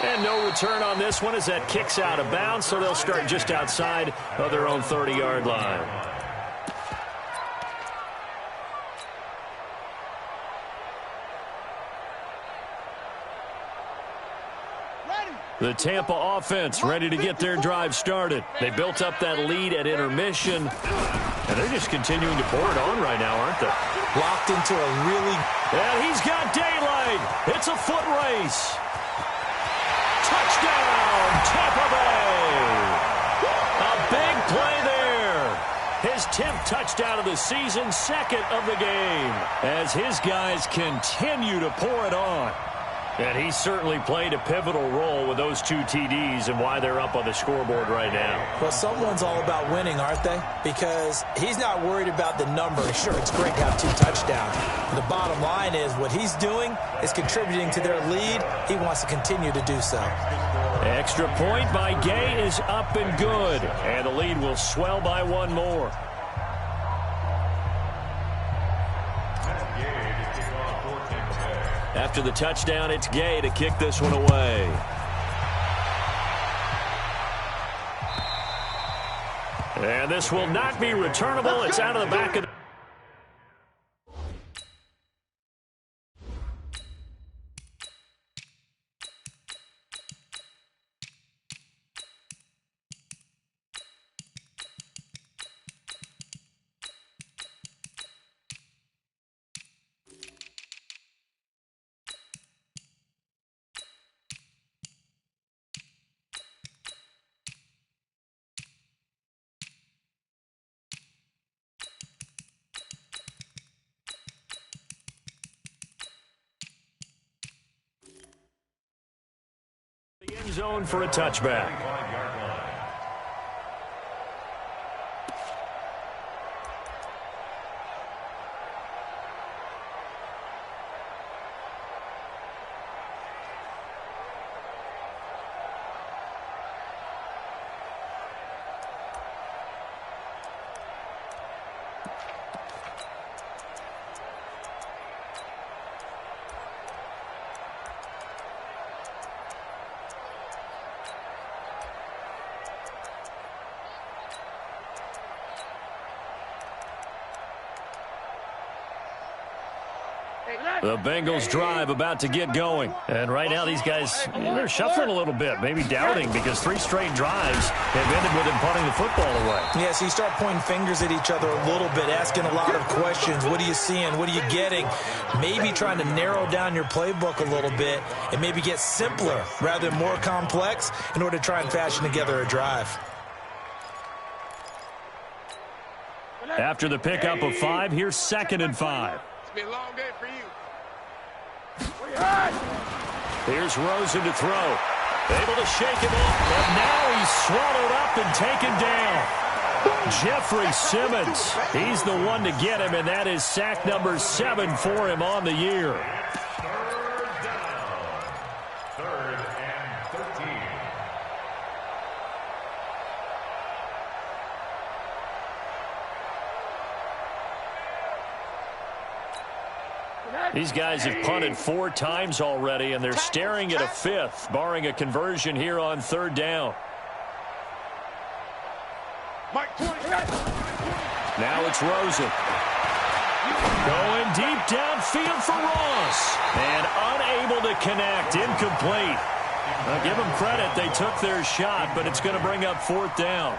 Speaker 2: And no return on this one as that kicks out of bounds, so they'll start just outside of their own 30-yard line. The Tampa offense ready to get their drive started. They built up that lead at intermission, and they're just continuing to pour it on right now, aren't they?
Speaker 3: Locked into a really...
Speaker 2: And he's got daylight. It's a foot race. Touchdown!
Speaker 1: 10th touchdown of the season, second of the game, as his guys continue to pour it on. And he certainly played a pivotal role with those 2 TDs and why they're up on the scoreboard right now.
Speaker 3: Well, someone's all about winning, aren't they? Because he's not worried about the number. Sure, it's great to have 2 touchdowns. But the bottom line is what he's doing is contributing to their lead. He wants to continue to do so.
Speaker 1: Extra point by Gay is up and good. And the lead will swell by 1 more. After the touchdown, it's Gay to kick this one away. And this will not be returnable. It's out of the back of the... end zone for a touchback. The Bengals drive about to get going. And right now these guys, they're shuffling a little bit, maybe doubting, because 3 straight drives have ended with them punting the football away.
Speaker 3: Yeah, so you start pointing fingers at each other a little bit, asking a lot of questions. What are you seeing? What are you getting? Maybe trying to narrow down your playbook a little bit and maybe get simpler rather than more complex in order to try and fashion together a drive.
Speaker 1: After the pickup of 5, here's 2nd and 5.
Speaker 4: It's been a long day for you.
Speaker 1: Here's Rosen to throw. Able to shake him off, but now he's swallowed up and taken down. Jeffrey Simmons, he's the one to get him, and that is sack number 7 for him on the year.
Speaker 5: Third down. 3rd and 13.
Speaker 1: These guys have punted 4 times already, and they're staring at a 5th, barring a conversion here on 3rd down. Now it's Rosen. Going deep downfield for Ross. And unable to connect, incomplete. Now give them credit, they took their shot, but it's going to bring up 4th down.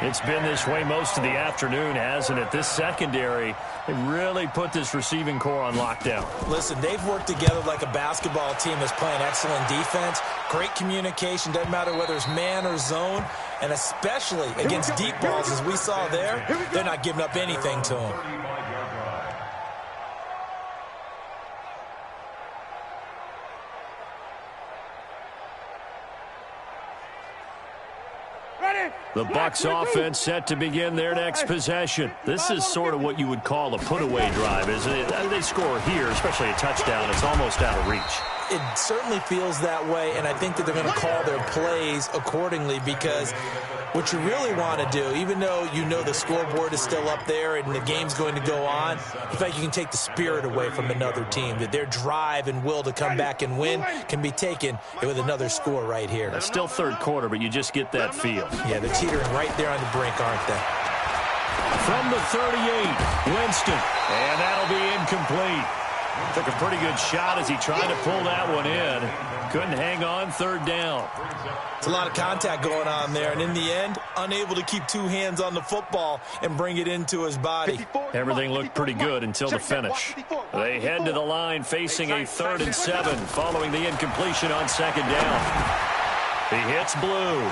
Speaker 1: It's been this way most of the afternoon, hasn't it? This secondary, they really put this receiving core on lockdown.
Speaker 3: Listen, they've worked together like a basketball team that's playing excellent defense. Great communication, doesn't matter whether it's man or zone, and especially against deep balls, as we saw there, they're not giving up anything to them.
Speaker 1: The Bucs offense set to begin their next possession. This is sort of what you would call a put-away drive, isn't it? They score here, especially a touchdown. It's almost out of reach.
Speaker 3: It certainly feels that way, and I think that they're going to call their plays accordingly, because what you really want to do, even though you know the scoreboard is still up there and the game's going to go on, in fact, you can take the spirit away from another team, that their drive and will to come back and win can be taken with another score right here.
Speaker 1: It's still 3rd quarter, but you just get that feel.
Speaker 3: Yeah, they're teetering right there on the brink, aren't they?
Speaker 1: From the 38, Winston, and that'll be incomplete. Took a pretty good shot as he tried to pull that one in. Couldn't hang on, 3rd down.
Speaker 3: It's a lot of contact going on there, and in the end, unable to keep 2 hands on the football and bring it into his body.
Speaker 1: Everything looked pretty good until the finish. They head to the line facing a 3rd and 7 following the incompletion on 2nd down. He hits blue.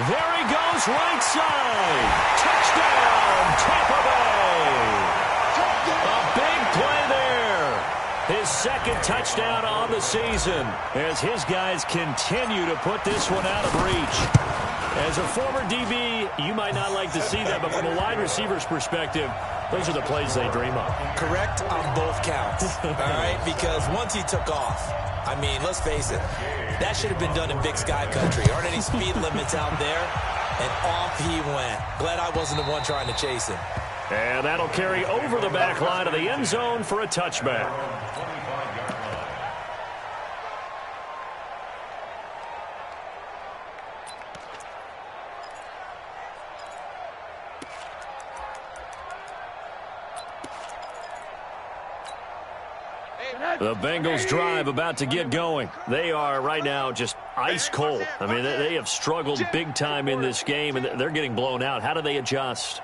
Speaker 1: There he goes, right side. Touchdown, Tampa Bay. A big play there. His second touchdown on the season as his guys continue to put this one out of reach. As a former DB, you might not like to see that, but from a wide receiver's perspective, those are the plays they dream of.
Speaker 3: Correct on both counts, all right? Because once he took off, I mean, let's face it, that should have been done in Big Sky country. Aren't any speed limits out there? And off he went. Glad I wasn't the one trying to chase him.
Speaker 1: And that'll carry over the back line of the end zone for a touchback. The Bengals drive about to get going. They are right now just ice cold. I mean, they have struggled big time in this game, and they're getting blown out. How do they adjust?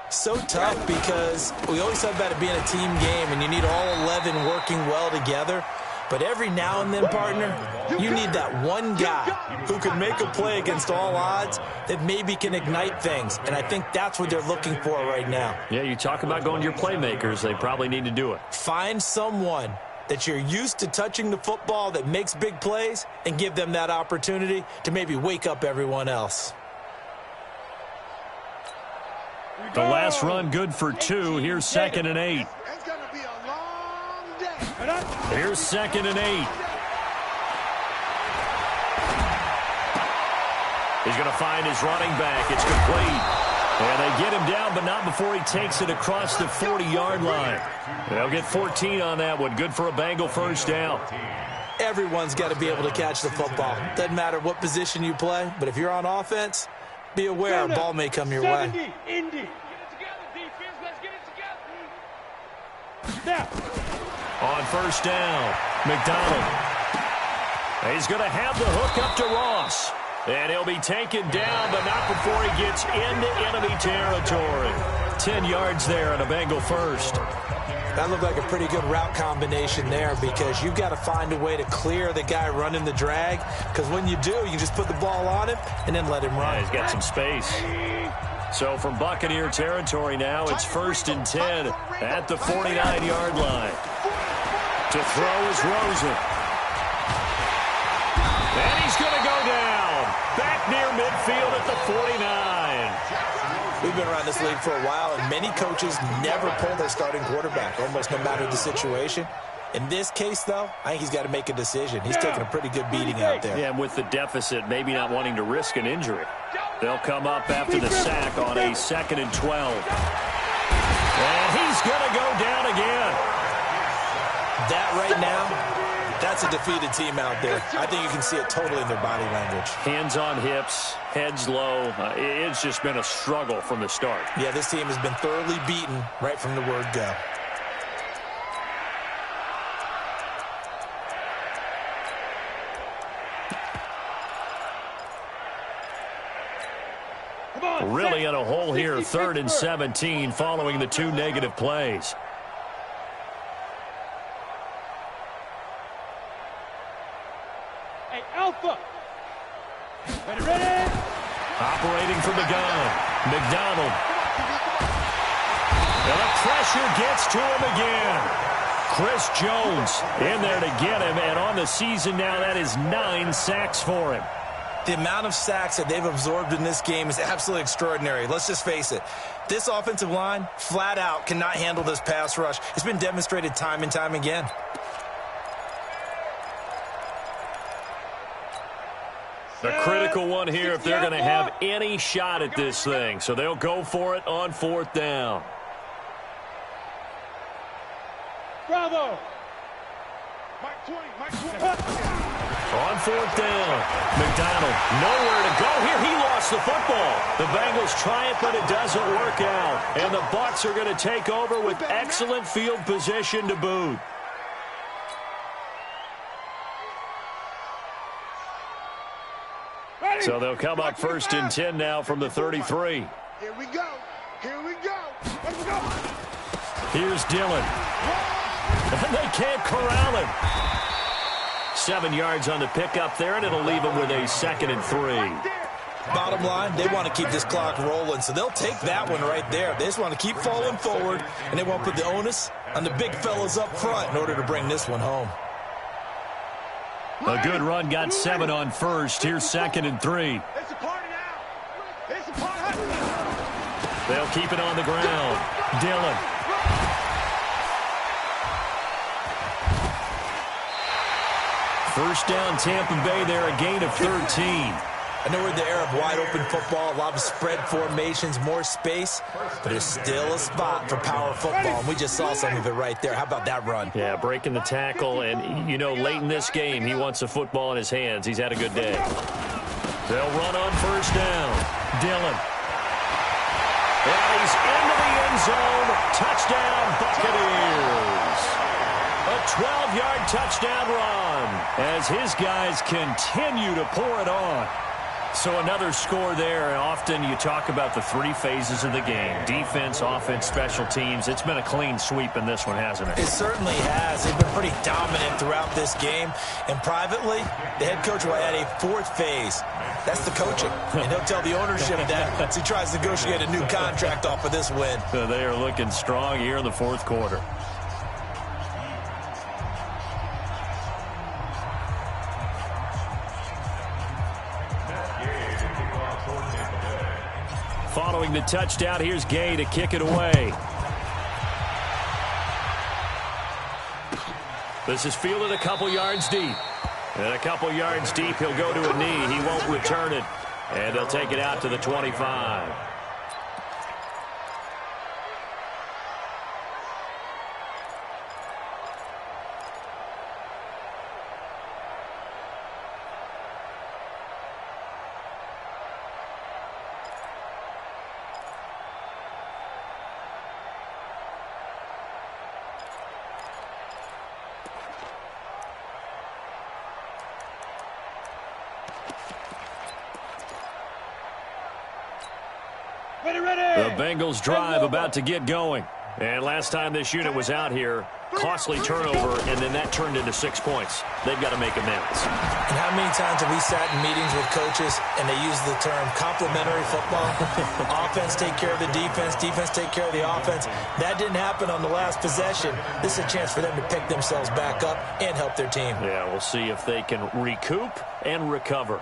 Speaker 3: So tough because we always talk about it being a team game, and you need all 11 working well together. But every now and then, partner, you need that one guy who can make a play against all odds that maybe can ignite things. And I think that's what they're looking for right now.
Speaker 1: Yeah, you talk about going to your playmakers. They probably need to do it.
Speaker 3: Find someone that you're used to touching the football that makes big plays and give them that opportunity to maybe wake up everyone else.
Speaker 1: The last run good for 2. Here's 2nd and 8.
Speaker 4: It's going to be a long day.
Speaker 1: Here's 2nd and 8. He's going to find his running back. It's complete. And they get him down, but not before he takes it across the 40-yard line. They'll get 14 on that one. Good for a Bengal first down.
Speaker 3: Everyone's got to be able to catch the football. Doesn't matter what position you play, but if you're on offense, be aware a ball may come your way.
Speaker 4: Indy. Get it together, defense. Let's get it together. Now.
Speaker 1: On first down, McDonald. He's going to have the hook up to Ross. And he'll be taken down, but not before he gets into enemy territory. 10 yards there and a Bengal first.
Speaker 3: That looked like a pretty good route combination there because you've got to find a way to clear the guy running the drag. Because when you do, you can just put the ball on him and then let him run.
Speaker 1: Yeah, he's got some space. So from Buccaneer territory now, it's 1st and 10 at the 49-yard line. To throw is Rosen. And he's going to go down. Back near midfield at the 49.
Speaker 3: We've been around this league for a while, and many coaches never pull their starting quarterback, almost no matter the situation. In this case, though, I think he's got to make a decision. He's taking a pretty good beating out there.
Speaker 1: Yeah, and with the deficit, maybe not wanting to risk an injury. They'll come up after the sack on a 2nd and 12. And he's going to go down again.
Speaker 3: That right now, that's a defeated team out there. I think you can see it totally in their body language.
Speaker 1: Hands on hips, heads low. It's just been a struggle from the start.
Speaker 3: Yeah, this team has been thoroughly beaten right from the word go.
Speaker 1: Really in a hole here, 3rd and 17 following the 2 negative plays.
Speaker 4: Alpha. Ready.
Speaker 1: Operating from the gun. McDonald. And the pressure gets to him again. Chris Jones in there to get him. And on the season now, that is 9 sacks for him.
Speaker 3: The amount of sacks that they've absorbed in this game is absolutely extraordinary. Let's just face it. This offensive line, flat out, cannot handle this pass rush. It's been demonstrated time and time again.
Speaker 1: A critical one here if they're going to have any shot at this thing. So they'll go for it on 4th down.
Speaker 4: Bravo. Mike 20.
Speaker 1: On 4th down, McDonald nowhere to go here. He lost the football. The Bengals try it, but it doesn't work out. And the Bucs are going to take over with excellent field position to boot. So they'll come up 1st and 10 now from the 33.
Speaker 4: Here we go. Let's go.
Speaker 1: Here's Dillon. And they can't corral him. 7 yards on the pickup there, and it'll leave him with a 2nd and 3.
Speaker 3: Bottom line, they want to keep this clock rolling, so they'll take that one right there. They just want to keep falling forward, and they won't put the onus on the big fellas up front in order to bring this one home.
Speaker 2: A good run got 7 on first. Here's 2nd and 3.
Speaker 4: It's a party now. It's a party.
Speaker 2: They'll keep it on the ground. Dillon. First down, Tampa Bay there, a gain of 13.
Speaker 3: I know we're in the era of wide-open football, a lot of spread formations, more space, but there's still a spot for power football, and we just saw some of it right there. How about that run?
Speaker 2: Yeah, breaking the tackle, and, you know, late in this game, he wants the football in his hands. He's had a good day. They'll run on first down. Dillon. And he's into the end zone. Touchdown, Buccaneers. A 12-yard touchdown run as his guys continue to pour it on. So another score there, and often you talk about the 3 phases of the game. Defense, offense, special teams. It's been a clean sweep in this one, hasn't it?
Speaker 3: It certainly has. They've been pretty dominant throughout this game. And privately, the head coach will add a 4th phase. That's the coaching. And he'll tell the ownership that as he tries to negotiate a new contract off of this win.
Speaker 2: So they are looking strong here in the 4th quarter. Following the touchdown, here's Gay to kick it away. This is fielded a couple yards deep. And a couple yards deep, he'll go to a knee. He won't return it. And they'll take it out to the 25. The Bengals drive about to get going. And last time this unit was out here, costly turnover, and then that turned into 6 points. They've got to make amends.
Speaker 3: And how many times have we sat in meetings with coaches and they use the term complementary football? Offense take care of the defense, defense take care of the offense. That didn't happen on the last possession. This is a chance for them to pick themselves back up and help their team.
Speaker 2: Yeah, we'll see if they can recoup and recover.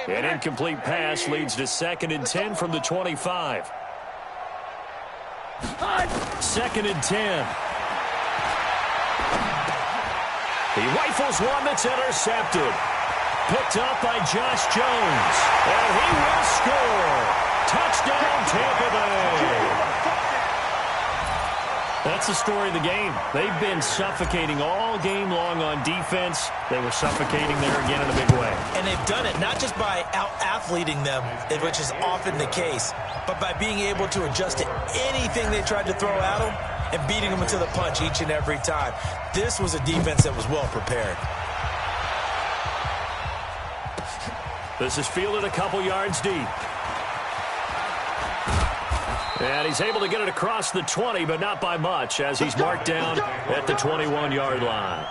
Speaker 2: An incomplete pass leads to 2nd and 10 from the 25. 2nd and 10. He rifles one that's intercepted. Picked up by Josh Jones. And he will score. Touchdown, Tampa Bay. That's the story of the game. They've been suffocating all game long on defense. They were suffocating there again in a big way.
Speaker 3: And they've done it not just by out-athleting them, which is often the case, but by being able to adjust to anything they tried to throw at them and beating them into the punch each and every time. This was a defense that was well prepared.
Speaker 2: This is fielded a couple yards deep. And he's able to get it across the 20, but not by much, as he's marked down at the 21-yard line.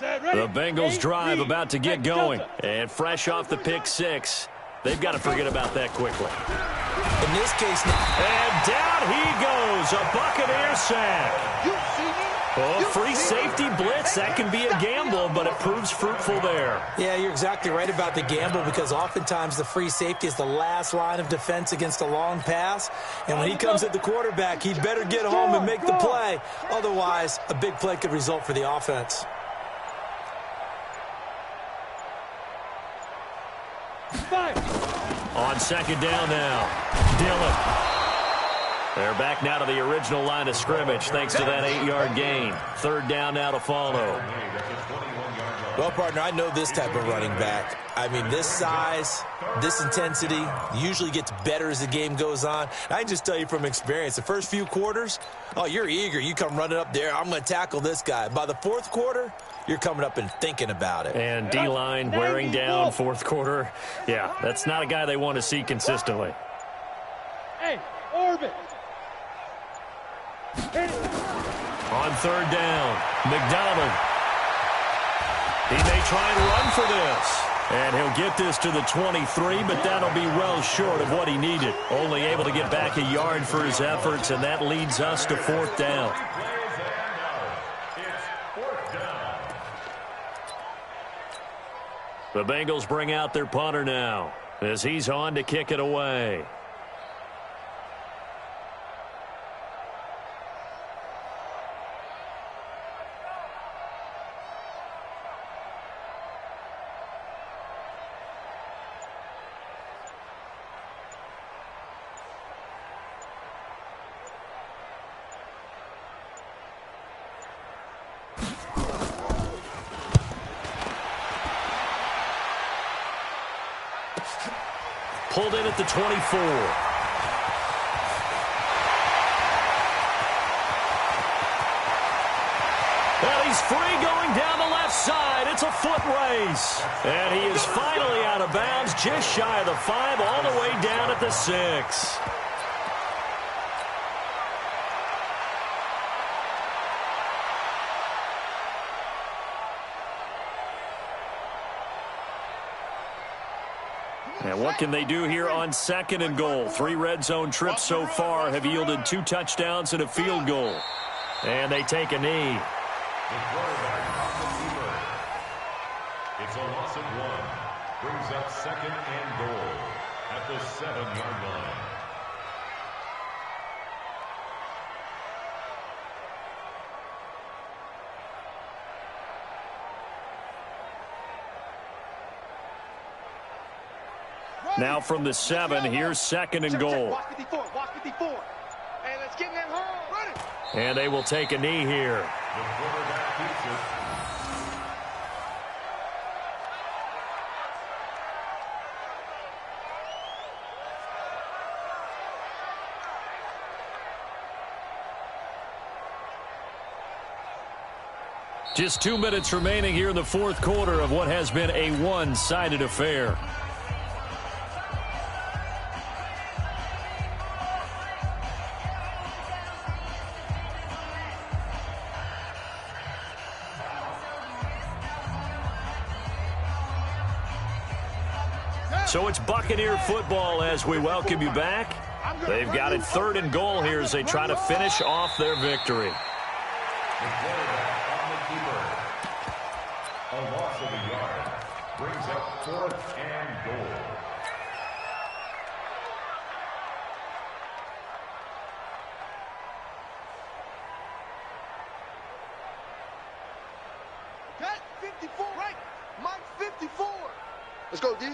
Speaker 2: The Bengals drive about to get going. And fresh off the pick 6. They've got to forget about that quickly.
Speaker 3: In this case,
Speaker 2: and down he goes, a Buccaneer sack. Oh, free safety blitz, that can be a gamble, but it proves fruitful there.
Speaker 3: Yeah, you're exactly right about the gamble, because oftentimes the free safety is the last line of defense against a long pass. And when he comes at the quarterback, he'd better get home and make the play. Otherwise, a big play could result for the offense.
Speaker 2: On 2nd down now, Dillon. They're back now to the original line of scrimmage thanks to that 8-yard gain. 3rd down now to follow.
Speaker 3: Well, partner, I know this type of running back. I mean, this size, this intensity usually gets better as the game goes on. I can just tell you from experience, the first few quarters, oh, you're eager. You come running up there, I'm going to tackle this guy. By the fourth quarter, you're coming up and thinking about it.
Speaker 2: And D-line wearing down fourth quarter. Yeah, that's not a guy they want to see consistently.
Speaker 4: Hey, orbit.
Speaker 2: On third down, McDonald. He may try and run for this. And he'll get this to the 23, but that'll be well short of what he needed. Only able to get back a yard for his efforts, and that leads us to fourth down. The Bengals bring out their punter now as he's on to kick it away. Pulled in at the 24. Well, he's free going down the left side. It's a foot race. And he is finally out of bounds, just shy of the 5, all the way down at the 6. And what can they do here on second and goal? 3 red zone trips so far have yielded 2 touchdowns and a field goal. And they take a knee.
Speaker 5: The quarterback off the keeper. It's a loss of 1. Brings up second and goal at the 7-yard line.
Speaker 2: Now from the 7, here's second and goal.
Speaker 4: Watch 54. Hey, let's get in that hole. Run it.
Speaker 2: And they will take a knee here.
Speaker 5: The quarterback keeps it.
Speaker 2: Just 2 minutes remaining here in the fourth quarter of what has been a one-sided affair. So it's Buccaneer football as we welcome you back. They've got it third and goal here as they try to finish off their victory.
Speaker 5: The quarterback on the keeper. A loss of a yard. Brings up 4th and goal.
Speaker 4: Cut 54. Right. Mike 54. Let's go, D.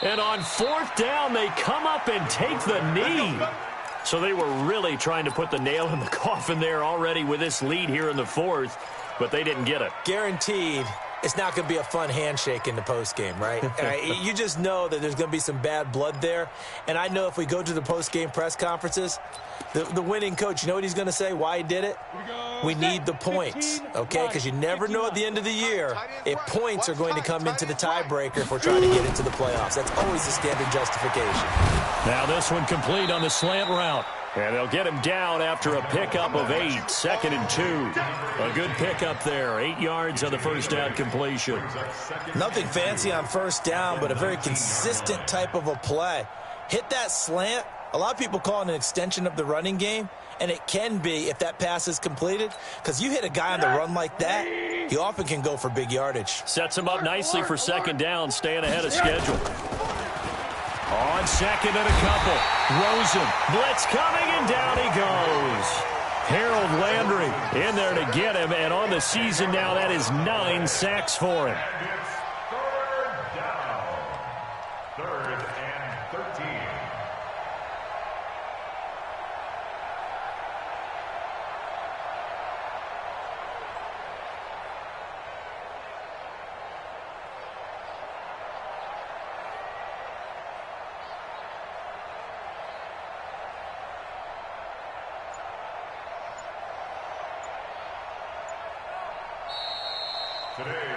Speaker 2: And on fourth down, they come up and take the knee. So they were really trying to put the nail in the coffin there already with this lead here in the fourth, but they didn't get it.
Speaker 3: Guaranteed, it's not going to be a fun handshake in the postgame, right? You just know that there's going to be some bad blood there. And I know if we go to the postgame press conferences, the winning coach, you know what he's going to say, why he did it? We need the points, okay? Because you never know at the end of the year if points are going to come into the tiebreaker if we're trying to get into the playoffs. That's always the standard justification.
Speaker 2: Now this one complete on the slant route. And they'll get him down after a pickup of 8, 2nd and 2. A good pickup there, 8 yards on the first down completion.
Speaker 3: Nothing fancy on first down, but a very consistent type of a play. Hit that slant. A lot of people call it an extension of the running game, and it can be if that pass is completed, because you hit a guy on the run like that, he often can go for big yardage.
Speaker 2: Sets him up nicely for second down, staying ahead of schedule.
Speaker 1: On second and a couple. Rosen, blitz coming, and down he goes. Harold Landry in there to get him, and on the season now, that is 9 sacks for him.
Speaker 5: And it's third down. 3rd and 13. Today's